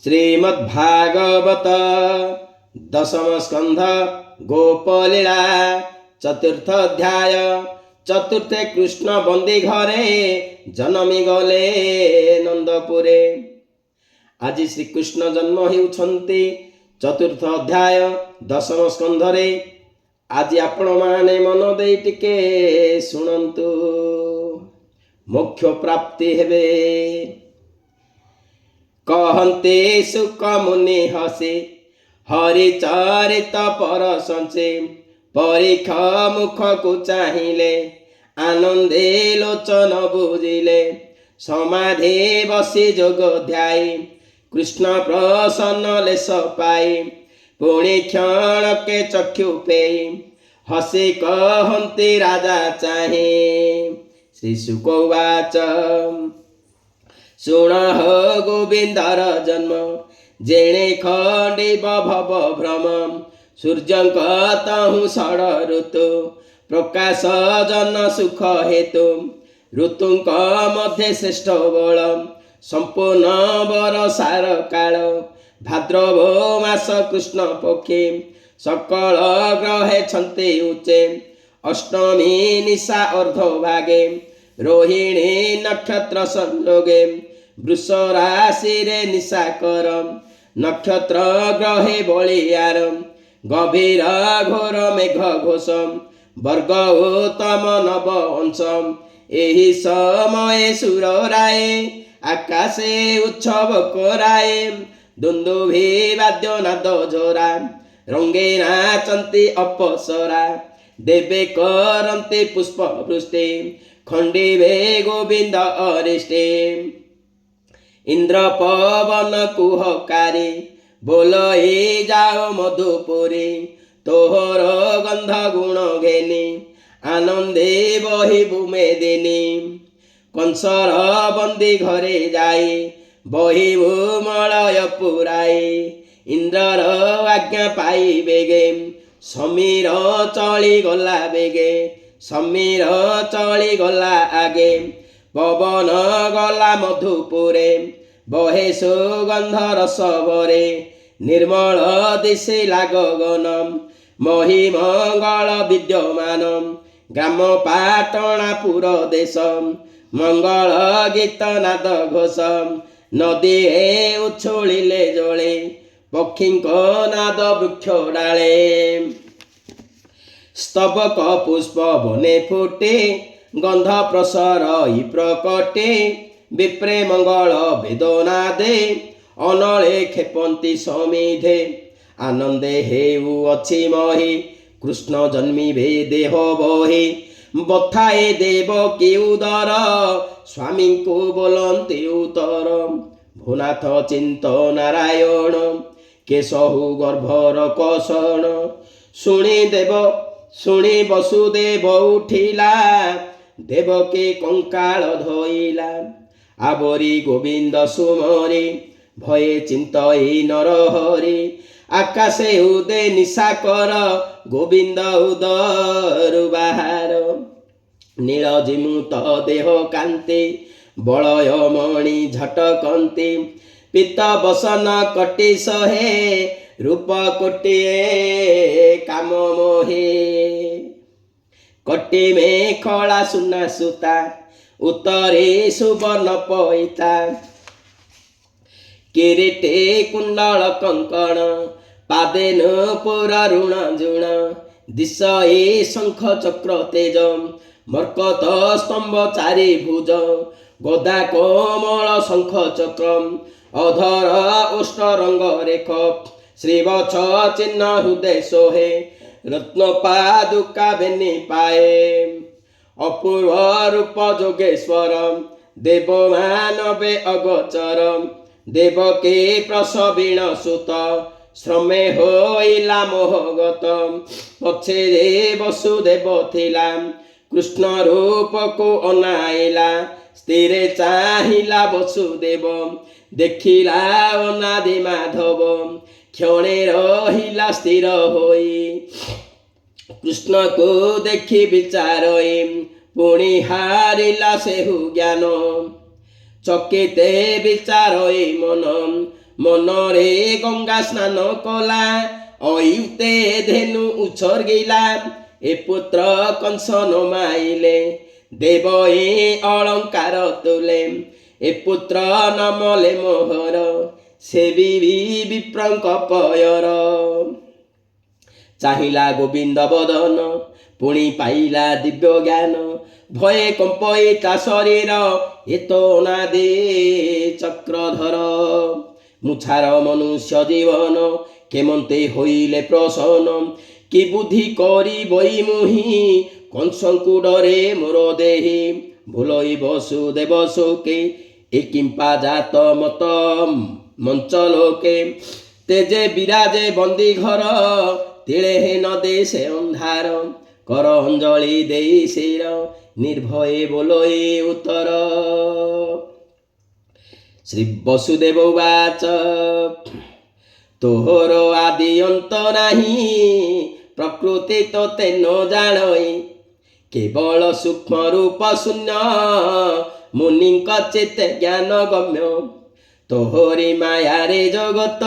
श्रीमद्भागवत दशम स्कंध गोपलीला चतुर्थ अध्याय। चतुर्थे कृष्ण बंदी घरे जन्मी गले नंदपुरे। आज श्रीकृष्ण जन्म होउछन्ति चतुर्थ अध्याय दशम स्कंधरे। आज आपण माने मन देई टिके सुनंतु, मोक्ष प्राप्ति हेबे। कहते सुख मुनि हसे हरि चरित परसंचे, परीक्षा मुख को चाहिले आनंदे लोचन बुझिले। समाधि बसी जोग ध्याई कृष्ण प्रसन्न लेस पाई, पुणी क्षण के चक्षु पेई हसी कहते राजा चाहे। श्री शुक उवाच शुण हो गोविंदर जन्म, जेणे खंडिब भव भ्रम। सूर्यंक तहु षड ऋतु, प्रकाश जन सुख हेतु। ऋतुंक मध्य श्रेष्ठ बल, संपूर्ण बरसार काल। भाद्रव मास कृष्ण पक्षे, सकल ग्रहे छन्ते उच्चे। अष्टमी निशा अर्ध भागे, रोहिणी नक्षत्र संयोगे। वृष राशि रे निशा कर, नक्षत्र ग्रहे बलियार। गभीर घोर मेघ घोष, वर्ग उत्तम नव अंश। एहि समय सुर राय, आकाशे उत्सव कराए। दुंदुभि वाद्य नाद झोरा, रंगे नाचन्ति अप्सरा। देवे करन्ति पुष्प वृष्टि, खंडिबे गोविंद अरिष्टे। इंद्र पवन कुहकारी, बोलई जाओ मधुपुरी। तोहर गंध गुण घेनी, आनंदे बही भूमेदिनी। कंसर बंदी घरे जाई, बही भूमलय पुराई। इंद्रर आज्ञा पाई बेगे, समीर चली गला बेगे। समीर चली गला आगे, पवन गला मधुपुरे। बहे सुगंध रस भरे, निर्मल दिशिला गगन। महिमंगल विद्यमान, ग्राम पाटणापुर देश। मंगल गीत नाद घोष, नदी उछुलिले जले। पक्षींक नाद वृक्ष डाले, स्तबक पुष्प बने फुटे। गंध प्रसरई प्रकटे, विप्रे मंगल वेदनादे। अनले खेपन्ति समिधे, आनंदे हेउ अछि मही। कृष्ण जन्मिबे देह बही, बथाए देव की उदर। स्वामी को बोलन्ति उत्तर, भूनाथ चिंत नारायण। केशहु गर्भर कषण, शुणी वसुदेव उठिला। देवकी कंकाल धोइला, आवरी गोविंद सुमरी। भये चिंतई नरहरि, आकाशे उदे निशा कर। गोविंद उदरु बाहार, नील जिमुत देह कांति। बलय मणि झटकंती, पित्त बसन कटि सहे। रूप कोटिए काम मोहे, कटि में खला सुना सुता। उत्तरे सुवर्ण पैता, किरीटे कुंडल कंकण। पादे नूपुर ऋण जुण, दिशे शंख चक्र तेज। मर्कत स्तंभ चारि भुज, गदा कोमल शंख चक्र। अधर उष्ट रंग रेख, श्रीवत्स चिन्ह हृदय सोहे। रत्न पादुका बेनी पाए, अपूर्व रूप जोगेश्वर। देव मानवे अगोचर, देवकी प्रसवीण सुत। श्रमे होइला मोहगत, पछे वसुदेव थिला। कृष्ण रूप को अनाइला, स्थिरे चाहिला वसुदेव। देखिला अनादि माधव, क्षणे रहिला स्थिर होई। कृष्ण को देखि विचारई, पुणी हारिला सेहु ज्ञान। चकिते विचारई मन, মনরে গঙ্গা স্নান কলা অয়ুতে ধেনু উৎসর্গিলা এ পুত্র কংসন মাইলে দেব এ অলঙ্କାର তুলে ଏ ପୁତ୍ର ନମଲେ ମୋହର ସେବିବି ବିପ୍ରଙ୍କ ପୟର ଚାହିଁଲା ଗୋବିନ୍ଦ ବଦନ ପୁଣି ପାଇଲା ଦିବ୍ୟ ଜ୍ଞାନ ଭୟେ କମ୍ପଇତା ଶରୀର ଏତ ନାଦେ ଚକ୍ରଧର ମୁଛାର ମନୁଷ୍ୟ ଜୀବନ କେମନ୍ତେ ହୋଇଲେ ପ୍ରସନ୍ନ କି ବୁଦ୍ଧି କରି ବଇ ମୁହିଁ କଂସଙ୍କୁ ଡରେ ମୋର ଦେହି ଭୁଲଇ ବସୁଦେବ ଶୋକେ ଏ କିମ୍ପା ଜାତ ମତ ମଞ୍ଚଲୋକେ ତେଜେ ବିରାଜେ ବନ୍ଦୀ ଘର ତିଳେ ନ ଦେ ସେ ଅନ୍ଧାର କର ଅଞ୍ଜଳି ଦେଇ ଶିର ନିର୍ଭୟେ ବୋଲଇ ଉତ୍ତର ଶ୍ରୀ ବସୁଦେବ ଉବାଚ ତୋହର ଆଦି ଅନ୍ତ ନାହିଁ ପ୍ରକୃତି ତୋତେ ନ ଜାଣଇ କେବଳ ସୂକ୍ଷ୍ମ ରୂପ ଶୂନ୍ୟ ମୁନିଙ୍କ ଚିତ୍ତେ ଜ୍ଞାନ ଗମ୍ୟ ତୋହରି ମାୟାରେ ଜଗତ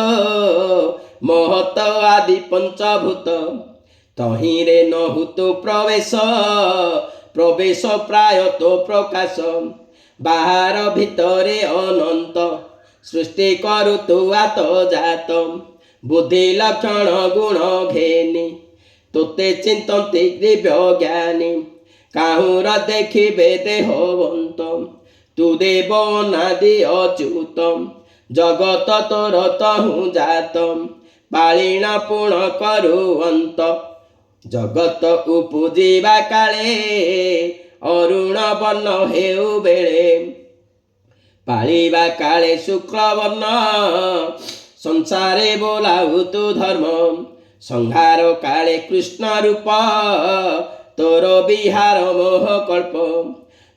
ମହତ ଆଦି ପଞ୍ଚଭୂତ ତହିଁରେ ନହୁ ତୁ ପ୍ରବେଶ ପ୍ରାୟ ତୋ ପ୍ରକାଶ ବାହାର ଭିତରେ ଅନନ୍ତ ସୃଷ୍ଟି କରୁ ତୁ ଆତ ଜାତ ବୁଦ୍ଧି ଲକ୍ଷଣ ଗୁଣ ଘେନି ତୋତେ ଚିନ୍ତନ୍ତି ଦିବ୍ୟ ଜ୍ଞାନୀ କାହୁଁର ଦେଖିବେ ଦେହବନ୍ତ ତୁ ଦେବ ଅନାଦି ଅଚ୍ୟୁତ ଜଗତ ତୋର ତହୁଁ ଜାତ ପାଳିଣ ପୁଣ କରୁଅନ୍ତ ଜଗତ ଉପୁଜିବା କାଳେ ଅରୁଣ ବର୍ଣ୍ଣ ହେଉ ବେଳେ ପାଳିବା କାଳେ ଶୁକ୍ଳବର୍ଣ୍ଣ ସଂସାରେ ବୋଲାଉ ତୁ ଧର୍ମ ସଂହାର କାଳେ କୃଷ୍ଣ ରୂପ ତୋର ବିହାର ମୋହ କଳ୍ପ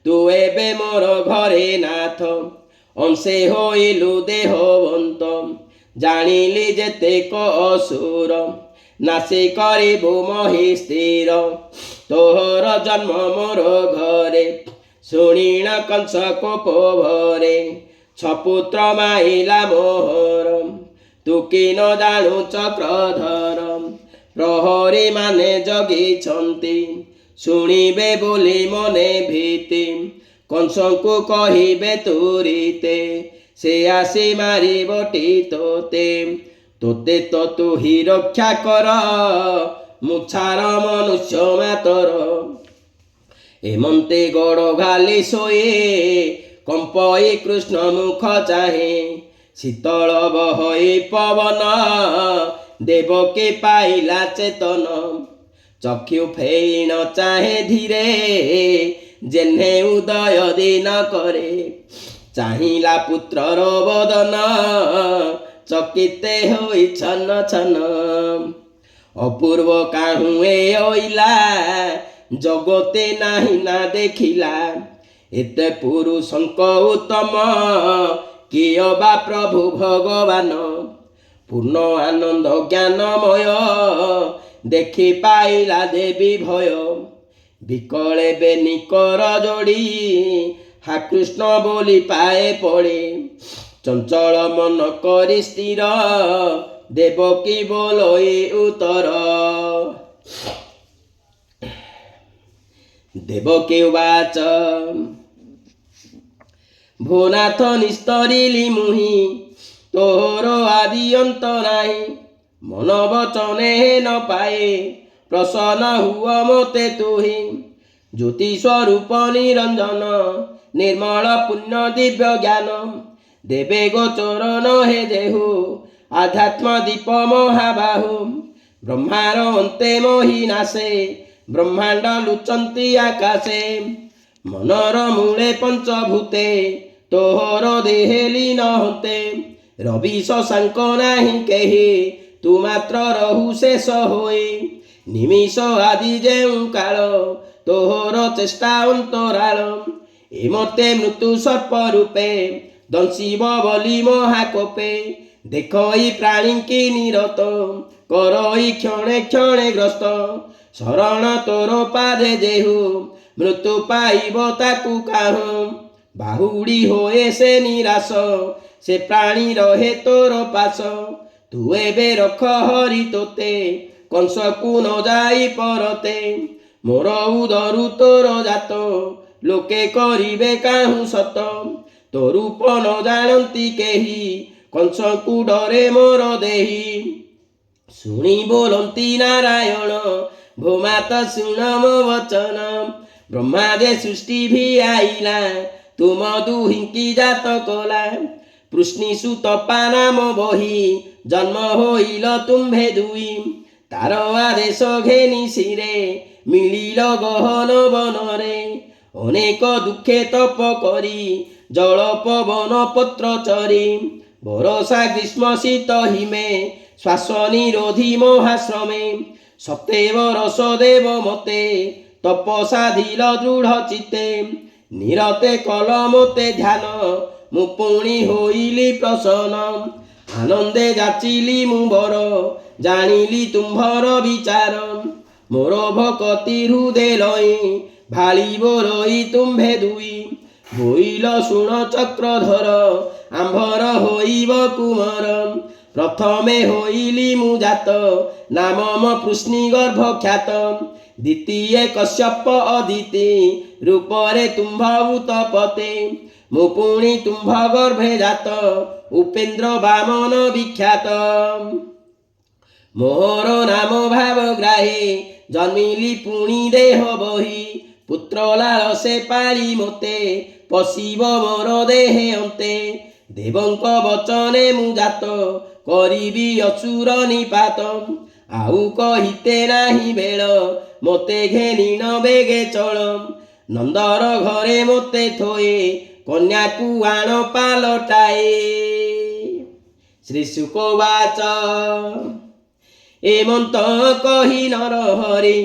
ତୁ ଏବେ ମୋର ଘରେ ନାଥ ଅଂଶେ ହୋଇଲୁ ଦେହବନ୍ତ ଜାଣିଲି ଯେତେକ ଅସୁର ନାଶି କରିବୁ ମହି ସ୍ଥିର ତୋହର ଜନ୍ମ ମୋର ଘରେ ଶୁଣିଣ କଂସ କୋପ ଭରେ ଛପୁତ୍ର ମାଇଲା ମୋହର ତୁ କି ନ ଜାଣୁ ଚକ୍ରଧର ପ୍ରହରୀ ମାନେ ଜଗିଛନ୍ତି ଶୁଣିବେ ବୋଲି ମନେ ଭୀତି କଂସଙ୍କୁ କହିବେ ତୁରିତେ ସେ ଆସି ମାରିବଟି ତୋତେ ତୋତେ ତ ତୁ ହି ରକ୍ଷା କର ମୁଛାର ମନୁଷ୍ୟ ମାତର ଏମନ୍ତେ ଗୋଡ଼ ଘାଲି ଶୋଏ କମ୍ପଇ କୃଷ୍ଣ ମୁଖ ଚାହେଁ ଶୀତଳ ବହଇ ପବନ ଦେବକୀ ପାଇଲା ଚେତନ ଚକ୍ଷୁ ଫେଇଣ ଚାହେଁ ଧୀରେ ଯେହ୍ନେ ଉଦୟ ଦିନ କରେ ଚାହିଁଲା ପୁତ୍ରର ବଦନ ଚକିତେ ହୋଇ ଛନ ଛନ ଅପୂର୍ବ କାହୁଁ ଏ ଅଇଲା ଜଗତେ ନାହିଁ ନା ଦେଖିଲା ଏତେ ପୁରୁଷଙ୍କ ଉତ୍ତମ କିଏ ବା ପ୍ରଭୁ ଭଗବାନ ପୂର୍ଣ୍ଣ ଆନନ୍ଦ ଜ୍ଞାନମୟ ଦେଖି ପାଇଲା ଦେବୀ ଭୟ ବିକଳେ ବେନିକର ଯୋଡ଼ି হা কৃষ্ণ বলি পায়ে পড়ে চঞ্চল মন করি স্থির দেবকী বলই উত্তর। দেবকী উবাচ ভোনাথ নিস্তরিলি মুহি তোর আদি অন্ত নাই মন বচনে ন পায়ে প্রসন্ন হুয় মতে তুহি জ্যোতি স্বরূপ নিরঞ্জন निर्मल पुण्य दिव्य ज्ञान देवे गोचर नहे जेहु आध्यात्म दीप महाबाहु ब्रह्मार अंते मोहि नासे ब्रह्मांड लुचंती आकाशे मनर मूले पंचभूते तोहर देहे लीन हते रवि शशांक नाही केहि तू मात्र रहु शेष होई निमिष आदि जेउ काल तोहर चेष्टा अंतराल एमते मृत्यु सर्प रूपे दंशिब बलि महाकोपे देखई प्राणी की निरत करई क्षणे क्षणे ग्रस्त शरण तोर पादे जेहु मृत्यु पाइब ताकु काहु बाहुड़ी होए से निराश ସେ ପ୍ରାଣୀ ରହେ ତୋର ପାଶ। ତୁ ଏବେ ରଖ ହରି ତୋତେ କଂସକୁ ନ ଯାଇ ପରତେ। ମୋର ଉଦରୁ ତୋର ଜାତ ଲୋକେ କରିବେ କାହୁଁ ସତ। ତୋ ରୂପ ନ ଜାଣନ୍ତି କେହି କଂସକୁ ଡରେ ମୋର ଦେହି। ଶୁଣି ବୋଲନ୍ତି ନାରାୟଣ ଭୋମାତ ଶୁଣ ମୋ ବଚନ। ବ୍ରହ୍ମା ଯେ ସୃଷ୍ଟି ଭି ଆଇଲା ତୁମ ଦୁହିଁକି ଜାତ କଲା। ପୃଷ୍ଣି ସୁତପା ନାମ ବହି ଜନ୍ମ ହୋଇଲ ତୁମ୍ଭେ ଦୁଇ। ତାର ଆଦେଶ ଘେନି ଶିରେ ମିଳିଲ ଗହନ ବନରେ। ଅନେକ ଦୁଃଖେ ତପ କରି ଜଳ ପବନ ପତ୍ର ଚରି। ବରଷା ଗ୍ରୀଷ୍ମ ଶୀତ ହିମେ ଶ୍ୱାସ ନିରୋଧୀ ମହାଶ୍ରମେ। ସତେ ବରଷ ଦେବ ମତେ ତପସାଧିଲ ଦୃଢ଼ ଚିତ୍ତେ। ନିରତେ କଲ ମୋତେ ଧ୍ୟାନ ମୁଁ ପୁଣି ହୋଇଲି ପ୍ରସନ୍ନ। ଆନନ୍ଦେ ଯାଚିଲି ମୁଁ ବର ଜାଣିଲି ତୁମ୍ଭର ବିଚାର। ମୋର ଭକତି ହୃଦେ ଲଇ ଭାଳିବ ରହି ତୁମ୍ଭେ ଦୁଇ। ବୋଇଲ ଶୁଣ ଚକ୍ରଧର ଆମ୍ଭର ହୋଇବ କୁମର। ପ୍ରଥମେ ହୋଇଲି ମୁଁ ଜାତ ନାମ ମୋ ପୃଷ୍ଣି ଗର୍ଭ ଖ୍ୟାତ। ଦ୍ୱିତୀୟ କଶ୍ୟପ ଅଦିତି ରୂପରେ ତୁମ୍ଭ ଉତପତେ। ମୁଁ ପୁଣି ତୁମ୍ଭ ଗର୍ଭେ ଜାତ ଉପେନ୍ଦ୍ର ବାମନ ବିଖ୍ୟାତ। ମୋର ନାମ ଭାବଗ୍ରାହୀ ଜନ୍ମିଲି ପୁଣି ଦେହ ବହି। ପୁତ୍ର ଲାଳସେ ପାଳି ମୋତେ ପଶିବ ମୋର ଦେହେ ଅନ୍ତେ। ଦେବଙ୍କ ବଚନେ ମୁଁ ଜାତ କରିବି ଅସୁର ନିପାତ। ଆଉ କହିତେ ନାହିଁ ବେଳ ମୋତେ ଘେନିଣ ବେଗେ ଚଳ। ନନ୍ଦର ଘରେ ମୋତେ ଥୋଏ କନ୍ୟାକୁ ଆଣ ପାଲଟାଏ। ଶ୍ରୀ ଶୁକ ବାଚ ଏମନ୍ତ କହି ନର ହରି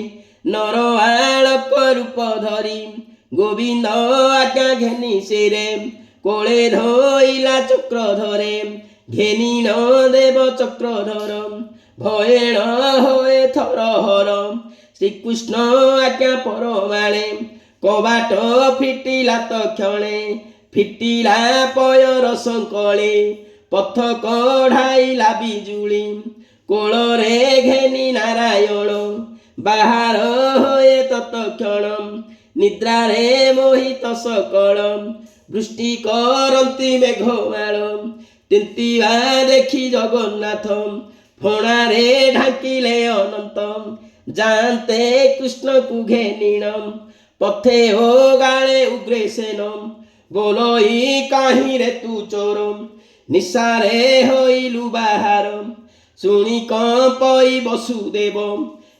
ନର ଆଳକ ରୂପ ଧରି। ଗୋବିନ୍ଦ ଆଜ୍ଞା ଘେନି ଶିରେ କୋଳେ ଧଇଲା ଚକ୍ରଧରେ। ଘେନିଣ ଦେବ ଚକ୍ରଧର ଭୟେଣ ହୋଏ ଥରହର। ଶ୍ରୀକୃଷ୍ଣ ଆଜ୍ଞା ପରମାଳେ କବାଟ ଫିଟିଲା ତକ୍ଷଣେ। ଫିଟିଲା ପୟର ସଙ୍କଳେ ପଥ କଢ଼ାଇଲା ବିଜୁଳି। କୋଳରେ ଘେନି ନାରାୟଣ ବାହାର ହୋଏ ତତକ୍ଷଣ। ନିଦ୍ରାରେ ମୋହିତ ସକଳ ବୃଷ୍ଟି କରନ୍ତି ମେଘମାଳ। ତିନ୍ତିବା ଦେଖି ଜଗନ୍ନାଥ ଫଣାରେ ଢାଙ୍କିଲେ ଅନନ୍ତ। ଯାଆନ୍ତେ କୃଷ୍ଣକୁ ଘେନିଣ ପଥେ ଓ ଗାଳେ ଉଗ୍ରସେନ। ବୋଲଇ କାହିଁରେ ତୁ ଚୋର ନିଶାରେ ହୋଇଲୁ ବାହାର। ଶୁଣି କମ୍ପଇ ବସୁଦେବ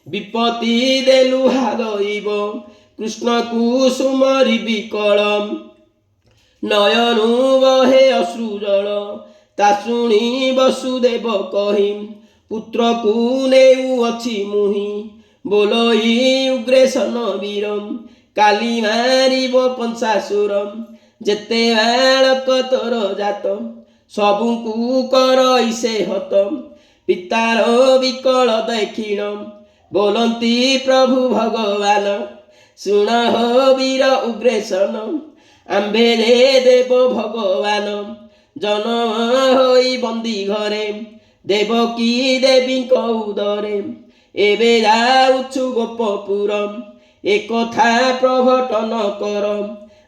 ବିପତ୍ତି ଦେଲୁ ହାଲଇବ। କୃଷ୍ଣକୁ ସୁମରି ବିକଳ ନୟନୁ ବହେ ଅଶ୍ରୁ ଜଳ। ତା ଶୁଣି ବସୁଦେବ କହି ପୁତ୍ରକୁ ନେଉଅଛି ମୁହିଁ। ବୋଲଇ ଉଗ୍ରସେନ ବୀର କାଲି ମାରିବ କଂସାସୁର। ଯେତେ ବାଳକ ତୋର ଜାତ ସବୁଙ୍କୁ କରଇ ସେ ହତ। ପିତାର ବିକଳ ଦେଖିଣ ବୋଲନ୍ତି ପ୍ରଭୁ ଭଗବାନ। ଶୁଣ ହୋ ବୀର ଉଗ୍ରସେନ ଆମ୍ଭେ ରେ ଦେବ ଭଗବାନ। ଜନମ ହୋଇ ବନ୍ଦୀ ଘରେ ଦେବକୀ ଦେବୀଙ୍କ ଉଦରେ। ଏବେ ଯାଉଛୁ ଗୋପପୁର ଏକଥା ପ୍ରଘଟନ କର।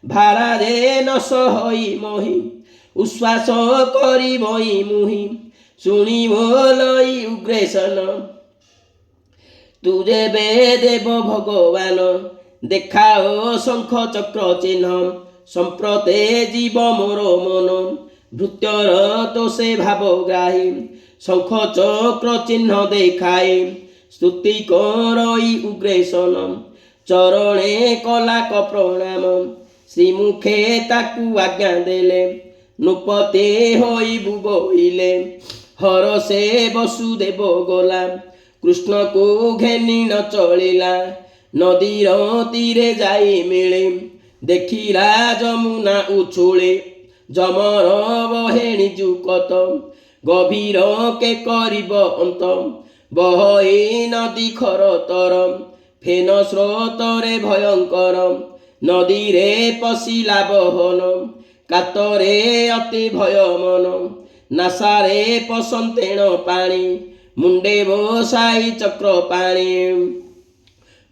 ଭାରାରେ ନ ସହଇ ମୋହି ଉଶ୍ୱାସ କରିବଇ ମୁହିଁ। ଶୁଣି ବୋଲଇ ଉଗ୍ରସେନ ତୁ ଯେବେ ଦେବ ଭଗବାନ। ଦେଖାଓ ଶଙ୍ଖ ଚକ୍ର ଚିହ୍ନ ସମ୍ପ୍ରତେ ଯିବ ମୋର ମନ। ଭୃତ୍ୟର ତ ସେ ଭାବଗ୍ରାହୀ ଶଙ୍ଖ ଚକ୍ର ଚିହ୍ନ ଦେଖାଏ। ସ୍ତୁତି କରଇ ଉଗ୍ରସେନ ଚରଣେ କଲାକ ପ୍ରଣାମ। ଶ୍ରୀମୁଖେ ତାକୁ ଆଜ୍ଞା ଦେଲେ ନୃପତେ ହୋଇ ବୋଇଲେ। ହରଷେ ବସୁଦେବ ଗଲା କୃଷ୍ଣକୁ ଘେନିଣ ଚଳିଲା। ନଦୀର ତୀରେ ଯାଇ ମିଳେ ଦେଖିଲା ଯମୁନା ଉଛୁଳେ। ଯମର ବହେଣି ଯୁକତ ଗଭୀର କେ କରିବ ଅନ୍ତ। ବହଇ ନଦୀ ଖରତର ଫେନ ସ୍ରୋତରେ ଭୟଙ୍କର। ନଦୀରେ ପଶିଲା ବହନ କାତରେ ଅତି ଭୟ ମନ ନାସାରେ ପସନ୍ତେଣ ପାଣି ମୁଣ୍ଡେ ବସାଇ ଚକ୍ର ପାଣି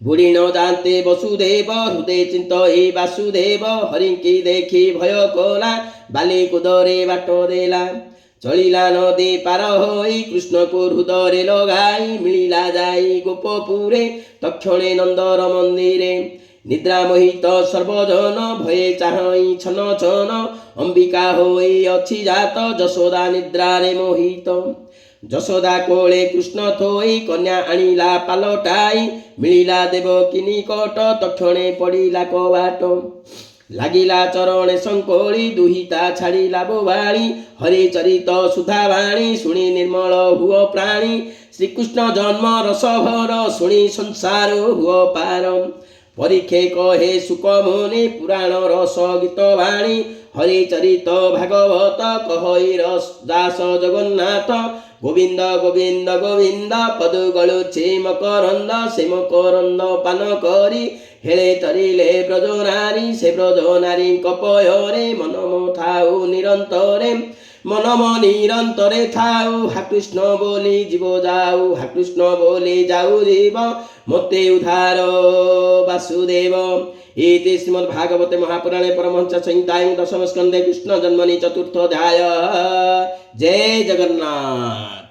ବୁଢ଼ୀ ନ ଯାଆନ୍ତେ ବସୁଦେବ ହୃଦୟ ଚିନ୍ତଇ ବାସୁଦେବ ହରିଙ୍କି ଦେଖି ଭୟ କଲା ବାଲି କୁଦରେ ବାଟ ଦେଲା ଚଳିଲା ନଦୀ ପାର ହୋଇ କୃଷ୍ଣକୁ ହୃଦୟରେ ଲଗାଇ ମିଳିଲା ଯାଇ ଗୋପପୁରେ ତକ୍ଷଣେ ନନ୍ଦର ମନ୍ଦିରେ ନିଦ୍ରା ମୋହିତ ସର୍ବଜନ ଭये ଚାହିଁ ଛନ ଛନ ଅମ୍ବିକା ହୋଇ ଅଛି ଜାତ ଯଶୋଦା ନିଦ୍ରାରେ ମୋହିତ ଯଶୋଦା କୋଳେ କୃଷ୍ଣ ଥୋଇ କନ୍ୟା ଆଣିଲା ପାଲଟାଇ ମିଳିଲା ଦେବକୀ ନିକଟ ତକ୍ଷଣେ ପଡ଼ିଲା କବାଟ ଲାଗିଲା ଚରଣେ ଶଙ୍ଖୋଳି ଦୁହିତା ଛାଡ଼ିଲା ବୋବାଳି ହରିଚରିତ ସୁଧାବାଣୀ ଶୁଣି ନିର୍ମଳ ହୁଅ ପ୍ରାଣୀ ଶ୍ରୀକୃଷ୍ଣ ଜନ୍ମ ରସଭର ଶୁଣି ସଂସାର ହୁଅ ପାର ପରୀକ୍ଷେ କହେ ସୁକମୁନି ପୁରାଣ ରସ ଗୀତ ବାଣୀ ହରିଚରିତ ଭାଗବତ କହଇ ଦାସ ଜଗନ୍ନାଥ ଗୋବିନ୍ଦ ଗୋବିନ୍ଦ ଗୋବିନ୍ଦ ପଦୁ ଗଳୁଛି ମକରନ୍ଦ ସେ ମକରନ୍ଦ ପାନ କରି ହେଳେ ତରିଲେ ବ୍ରଜ ନାରୀ ସେ ବ୍ରଜ ନାରୀଙ୍କ ପୟରେ ମନମ ଥାଉ ନିରନ୍ତରେ ମନମ ନିରନ୍ତରେ ଥାଉ ହା କୃଷ୍ଣ ବୋଲି ଯିବ ଯାଉ ହା କୃଷ୍ଣ ବୋଲି ଯାଉ ଯିବ ମୋତେ ଉଦ୍ଧାର ବାସୁଦେବ इति श्रीमद्भागवते महापुराणे परमहंस संहितायां दशम स्कंदे कृष्ण जन्मनि चतुर्थोऽध्यायः जय जगन्नाथ।